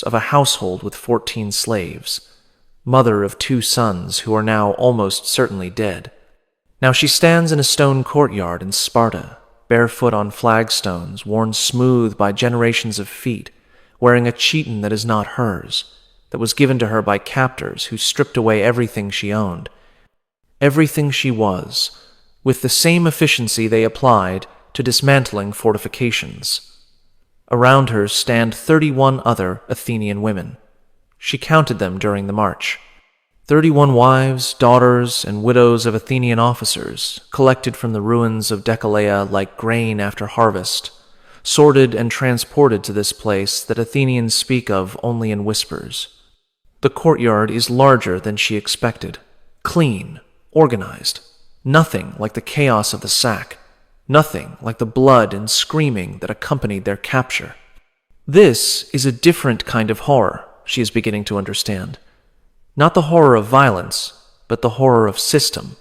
of a household with 14 slaves, mother of 2 sons who are now almost certainly dead. Now she stands in a stone courtyard in Sparta, barefoot on flagstones worn smooth by generations of feet, wearing a chiton that is not hers, that was given to her by captors who stripped away everything she owned, everything she was, with the same efficiency they applied to dismantling fortifications. Around her stand 31 other Athenian women. She counted them during the march. 31 wives, daughters, and widows of Athenian officers, collected from the ruins of Decelea like grain after harvest, sorted and transported to this place that Athenians speak of only in whispers. The courtyard is larger than she expected, clean, organized, nothing like the chaos of the sack, nothing like the blood and screaming that accompanied their capture. This is a different kind of horror, she is beginning to understand. Not the horror of violence, but the horror of system,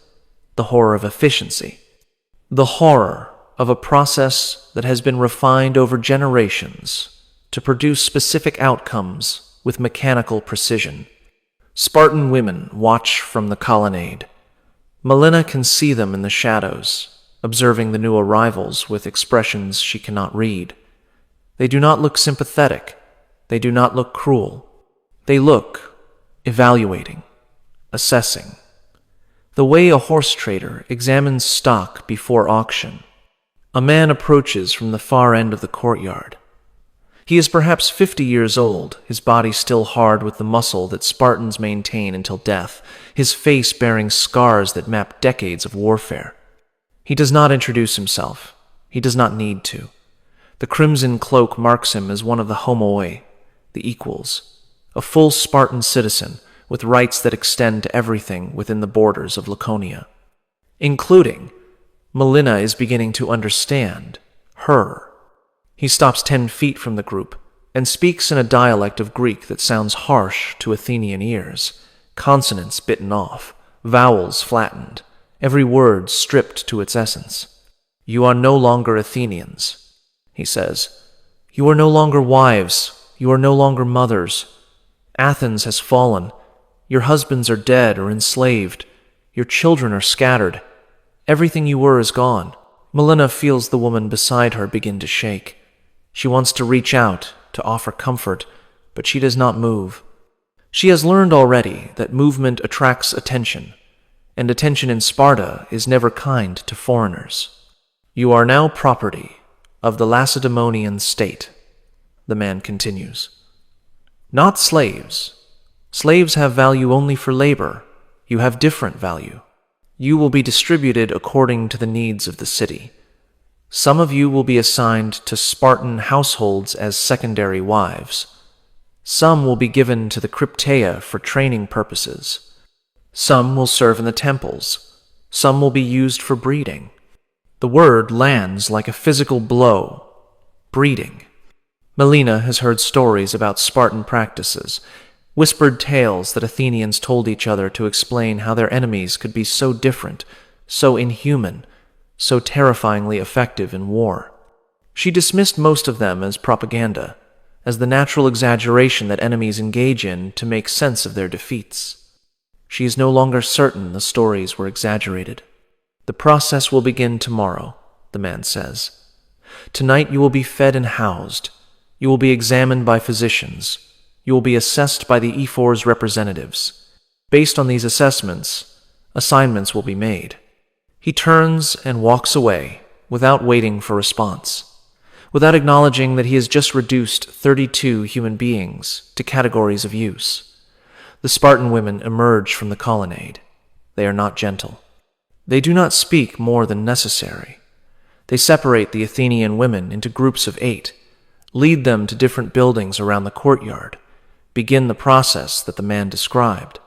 the horror of efficiency. The horror of a process that has been refined over generations to produce specific outcomes with mechanical precision. Spartan women watch from the colonnade. Melina can see them in the shadows, observing the new arrivals with expressions she cannot read. They do not look sympathetic. They do not look cruel. They look evaluating, assessing. The way a horse trader examines stock before auction. A man approaches from the far end of the courtyard. He is perhaps 50 years old, his body still hard with the muscle that Spartans maintain until death, his face bearing scars that map decades of warfare. He does not introduce himself. He does not need to. The crimson cloak marks him as one of the homoi, the equals, a full Spartan citizen with rights that extend to everything within the borders of Laconia. Including, Melina is beginning to understand, her. He stops 10 feet from the group and speaks in a dialect of Greek that sounds harsh to Athenian ears, consonants bitten off, vowels flattened, every word stripped to its essence. "You are no longer Athenians," he says. "You are no longer wives. You are no longer mothers. Athens has fallen. Your husbands are dead or enslaved. Your children are scattered. Everything you were is gone." Melina feels the woman beside her begin to shake. She wants to reach out, to offer comfort, but she does not move. She has learned already that movement attracts attention, and attention in Sparta is never kind to foreigners. "You are now property of the Lacedaemonian state," the man continues. "Not slaves. Slaves have value only for labor. You have different value. You will be distributed according to the needs of the city. Some of you will be assigned to Spartan households as secondary wives. Some will be given to the Crypteia for training purposes. Some will serve in the temples. Some will be used for breeding." The word lands like a physical blow. Breeding. Melina has heard stories about Spartan practices, whispered tales that Athenians told each other to explain how their enemies could be so different, so inhuman, so terrifyingly effective in war. She dismissed most of them as propaganda, as the natural exaggeration that enemies engage in to make sense of their defeats. She is no longer certain the stories were exaggerated. "The process will begin tomorrow," the man says. "Tonight you will be fed and housed. You will be examined by physicians. You will be assessed by the E4's representatives. Based on these assessments, assignments will be made." He turns and walks away without waiting for response, without acknowledging that he has just reduced 32 human beings to categories of use. The Spartan women emerge from the colonnade. They are not gentle. They do not speak more than necessary. They separate the Athenian women into groups of 8, lead them to different buildings around the courtyard, begin the process that the man described.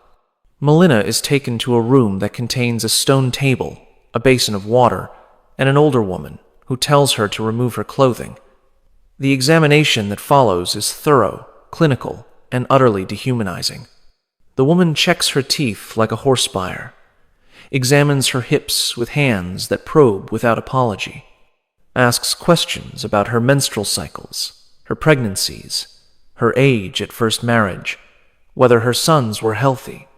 Melina is taken to a room that contains a stone table, a basin of water, and an older woman who tells her to remove her clothing. The examination that follows is thorough, clinical, and utterly dehumanizing. The woman checks her teeth like a horse buyer, examines her hips with hands that probe without apology, asks questions about her menstrual cycles, her pregnancies, her age at first marriage, whether her sons were healthy.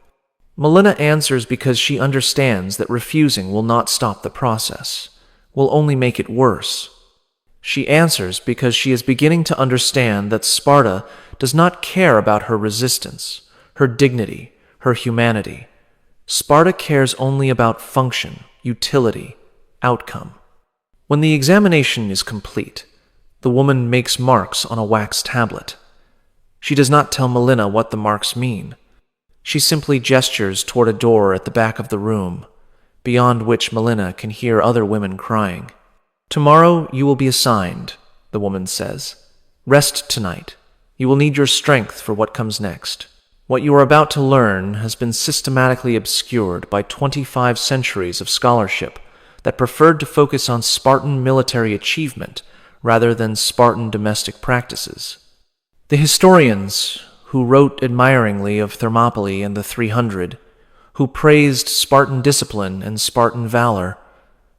Melina answers because she understands that refusing will not stop the process, will only make it worse. She answers because she is beginning to understand that Sparta does not care about her resistance, her dignity, her humanity. Sparta cares only about function, utility, outcome. When the examination is complete, the woman makes marks on a wax tablet. She does not tell Melina what the marks mean. She simply gestures toward a door at the back of the room, beyond which Melina can hear other women crying. "Tomorrow you will be assigned," the woman says. "Rest tonight. You will need your strength for what comes next. What you are about to learn has been systematically obscured by 25 centuries of scholarship that preferred to focus on Spartan military achievement rather than Spartan domestic practices. The historians who wrote admiringly of Thermopylae and the 300, who praised Spartan discipline and Spartan valor,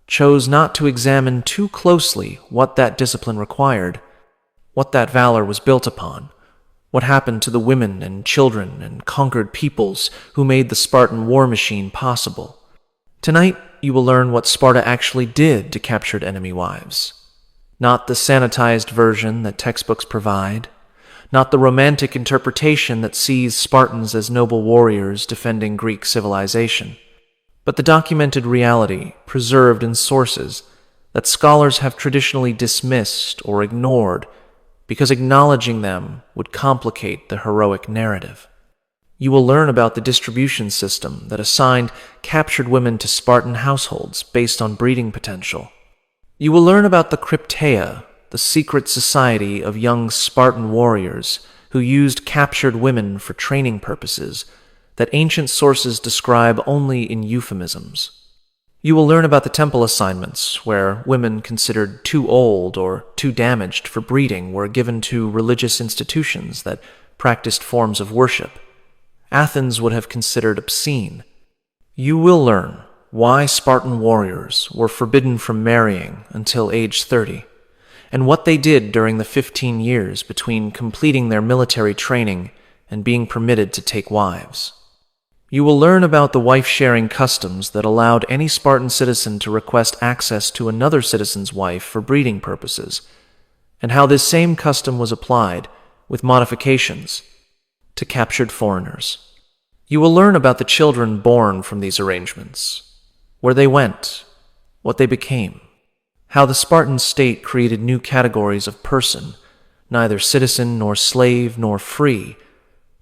chose not to examine too closely what that discipline required, what that valor was built upon, what happened to the women and children and conquered peoples who made the Spartan war machine possible. Tonight, you will learn what Sparta actually did to captured enemy wives. Not the sanitized version that textbooks provide, not the romantic interpretation that sees Spartans as noble warriors defending Greek civilization, but the documented reality preserved in sources that scholars have traditionally dismissed or ignored because acknowledging them would complicate the heroic narrative. You will learn about the distribution system that assigned captured women to Spartan households based on breeding potential. You will learn about the Crypteia, the secret society of young Spartan warriors who used captured women for training purposes that ancient sources describe only in euphemisms. You will learn about the temple assignments, where women considered too old or too damaged for breeding were given to religious institutions that practiced forms of worship Athens would have considered obscene. You will learn why Spartan warriors were forbidden from marrying until age 30, and what they did during the 15 years between completing their military training and being permitted to take wives. You will learn about the wife-sharing customs that allowed any Spartan citizen to request access to another citizen's wife for breeding purposes, and how this same custom was applied, with modifications, to captured foreigners. You will learn about the children born from these arrangements, where they went, what they became, how the Spartan state created new categories of person, neither citizen nor slave nor free,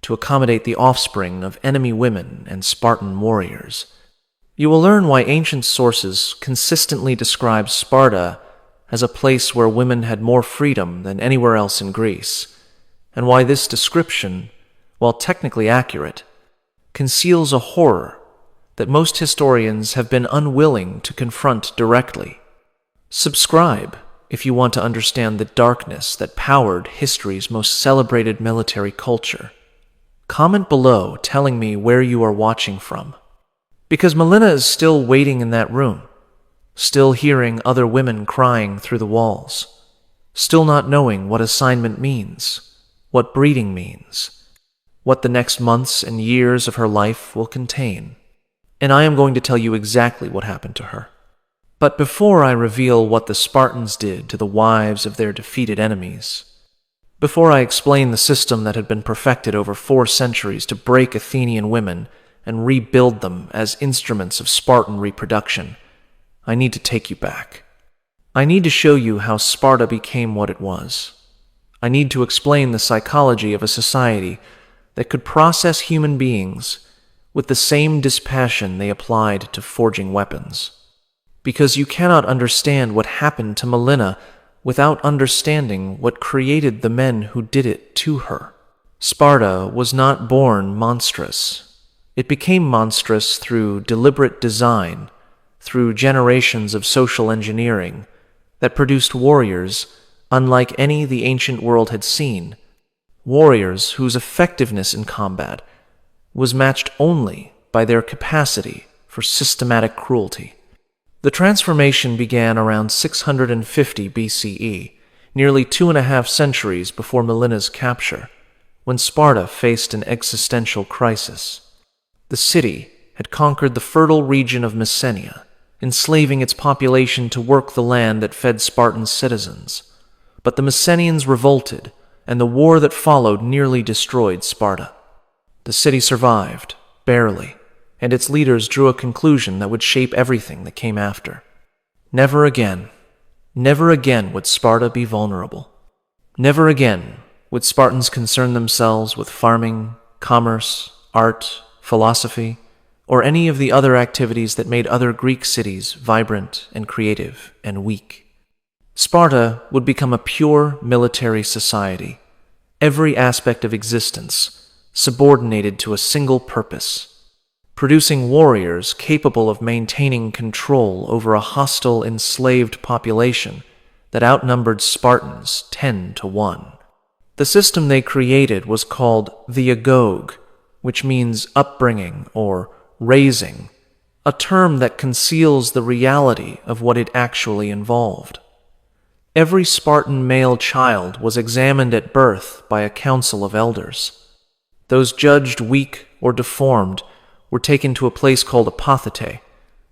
to accommodate the offspring of enemy women and Spartan warriors. You will learn why ancient sources consistently describe Sparta as a place where women had more freedom than anywhere else in Greece, and why this description, while technically accurate, conceals a horror that most historians have been unwilling to confront directly. Subscribe if you want to understand the darkness that powered history's most celebrated military culture. Comment below telling me where you are watching from. Because Melina is still waiting in that room, still hearing other women crying through the walls, still not knowing what assignment means, what breeding means, what the next months and years of her life will contain. And I am going to tell you exactly what happened to her. But before I reveal what the Spartans did to the wives of their defeated enemies, before I explain the system that had been perfected over 4 centuries to break Athenian women and rebuild them as instruments of Spartan reproduction, I need to take you back. I need to show you how Sparta became what it was. I need to explain the psychology of a society that could process human beings with the same dispassion they applied to forging weapons. Because you cannot understand what happened to Melina without understanding what created the men who did it to her. Sparta was not born monstrous. It became monstrous through deliberate design, through generations of social engineering that produced warriors unlike any the ancient world had seen, warriors whose effectiveness in combat was matched only by their capacity for systematic cruelty. The transformation began around 650 BCE, nearly 2.5 centuries before Melina's capture. when Sparta faced an existential crisis. The city had conquered the fertile region of Messenia, enslaving its population to work the land that fed Spartan citizens. But the Messenians revolted, and the war that followed nearly destroyed Sparta. The city survived, barely, and its leaders drew a conclusion that would shape everything that came after. Never again would Sparta be vulnerable. Never again would Spartans concern themselves with farming, commerce, art, philosophy, or any of the other activities that made other Greek cities vibrant and creative and weak. Sparta would become a pure military society, every aspect of existence subordinated to a single purpose, producing warriors capable of maintaining control over a hostile, enslaved population that outnumbered Spartans 10-1. The system they created was called the agoge, which means upbringing or raising, a term that conceals the reality of what it actually involved. Every Spartan male child was examined at birth by a council of elders. Those judged weak or deformed were taken to a place called Apothete,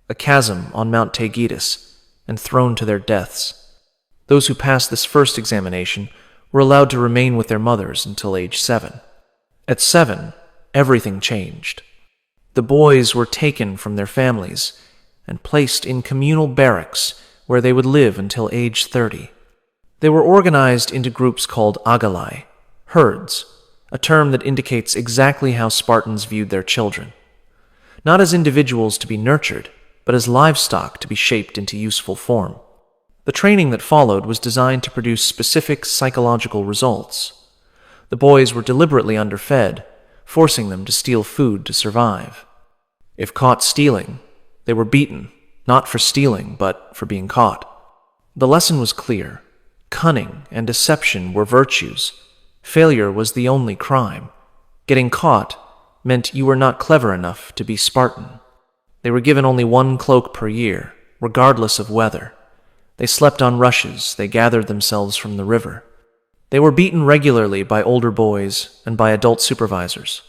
a chasm on Mount Taygetus, and thrown to their deaths. Those who passed this first examination were allowed to remain with their mothers until age 7. At 7, everything changed. The boys were taken from their families and placed in communal barracks where they would live until age 30. They were organized into groups called agalai, herds, a term that indicates exactly how Spartans viewed their children. Not as individuals to be nurtured, but as livestock to be shaped into useful form. The training that followed was designed to produce specific psychological results. The boys were deliberately underfed, forcing them to steal food to survive. If caught stealing, they were beaten, not for stealing, but for being caught. The lesson was clear. Cunning and deception were virtues. Failure was the only crime. Getting caught meant you were not clever enough to be Spartan. They were given only one cloak per year, regardless of weather. They slept on rushes. They gathered themselves from the river. They were beaten regularly by older boys and by adult supervisors,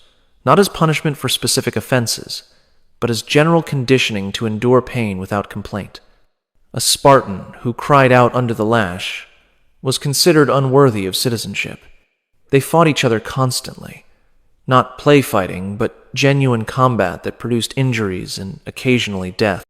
not as punishment for specific offenses, but as general conditioning to endure pain without complaint. A Spartan who cried out under the lash was considered unworthy of citizenship. They fought each other constantly, not play fighting, but genuine combat that produced injuries and occasionally death.